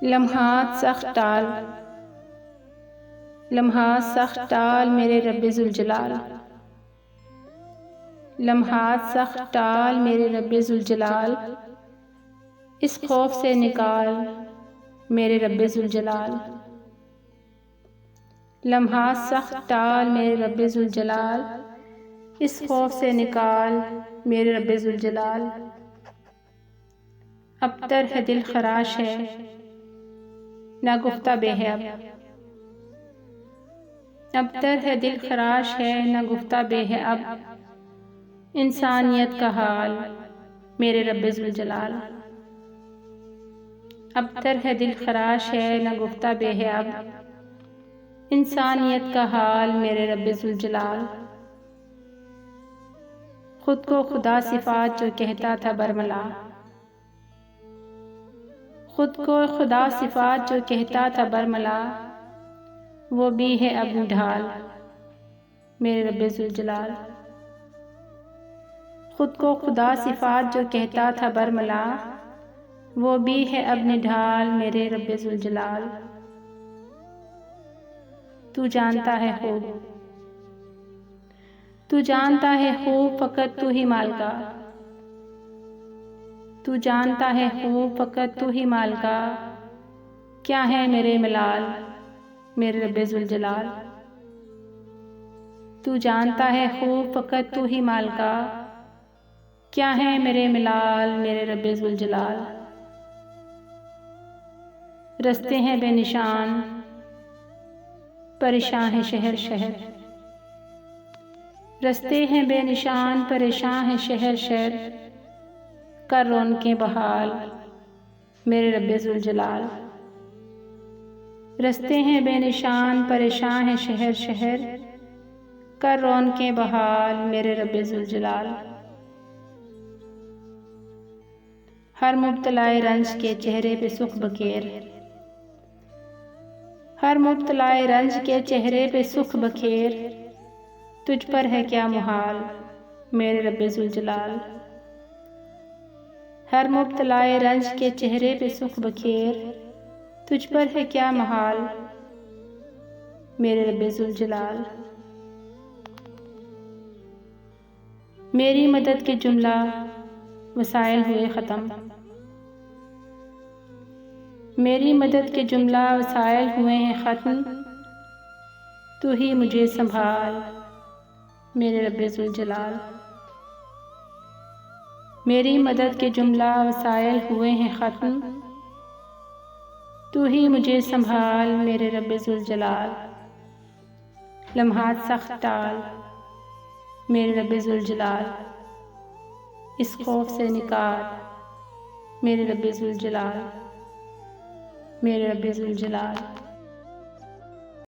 लम्हात सख्त टाल, लम्हात सख्त टाल मेरे रब्बे जुल जलाल। लम्हात सख्त टाल मेरे रब्बे जुल जलाल, इस खौफ से निकाल मेरे रब्बे जुल जलाल। लम्हात सख्त टाल मेरे रब्बे जुल जलाल, इस खौफ से निकाल मेरे रब्बे जुल जलाल। अबतर है दिल खराश है ना गुफ्ता बेहब, अबतर है दिल खराश है ना गुफ्ता बेहब, इंसानियत का हाल मेरे रब्बे जुल जलाल। अबतर है दिल खराश है ना गुफ्ता बेहब, इंसानियत का हाल मेरे रब्बे जुल जलाल। खुद को खुदा सिफात जो कहता था बरमला, खुद को खुदा सिफात जो कहता था बरमला, वो भी है अब निढाल मेरे रब्बे जुल जलाल। खुद को खुदा सिफात जो कहता था बरमला, वो भी है अब निढाल मेरे रब्बे जुल जलाल। तू जानता है खूब, तू जानता है खूब फ़कत तू ही माल का, तू जानता है खूब फ़कत तू ही माल का, क्या है मेरे मलाल मेरे रब्बे जुल जलाल। तू जानता है खूब फ़कत तू ही माल का, क्या है मेरे मलाल मेरे रब्बे जुल जलाल। रस्ते हैं बेनिशान परेशान है शहर शहर, रस्ते हैं बेनिशान परेशान है शहर शहर, कर रौनकें बहाल मेरे रब्बे जुल जलाल। रस्ते हैं बेनिशान परेशान है शहर शहर, कर रौनकें बहाल मेरे रब्बे जुल जलाल। हर मुब्तलाए रंज के चेहरे पे सुख बखेर, हर मुब्तलाए रंज के चेहरे पे सुख बखेर, तुझ पर है क्या मुहाल मेरे रब्बे जुल जलाल। हर मुब्तलाए रंज के चेहरे पे सुख बखेर, तुझ पर है क्या महाल मेरे रब्बे जुल जलाल। मेरी मदद के जुमला वसाइल हुए ख़त्म, मेरी मदद के जुमला वसाइल हुए हैं ख़त्म, तू ही मुझे संभाल मेरे रब्बे जुल जलाल। मेरी मदद के जुमला वसाइल हुए हैं ख़त्म, तू ही मुझे संभाल मेरे रब्बे जुल जलाल। लम्हात सख्त टाल मेरे रब्बे जुल जलाल, इस खौफ से निकाल मेरे रब्बे जुल जलाल मेरे रब्बे जुल जलाल।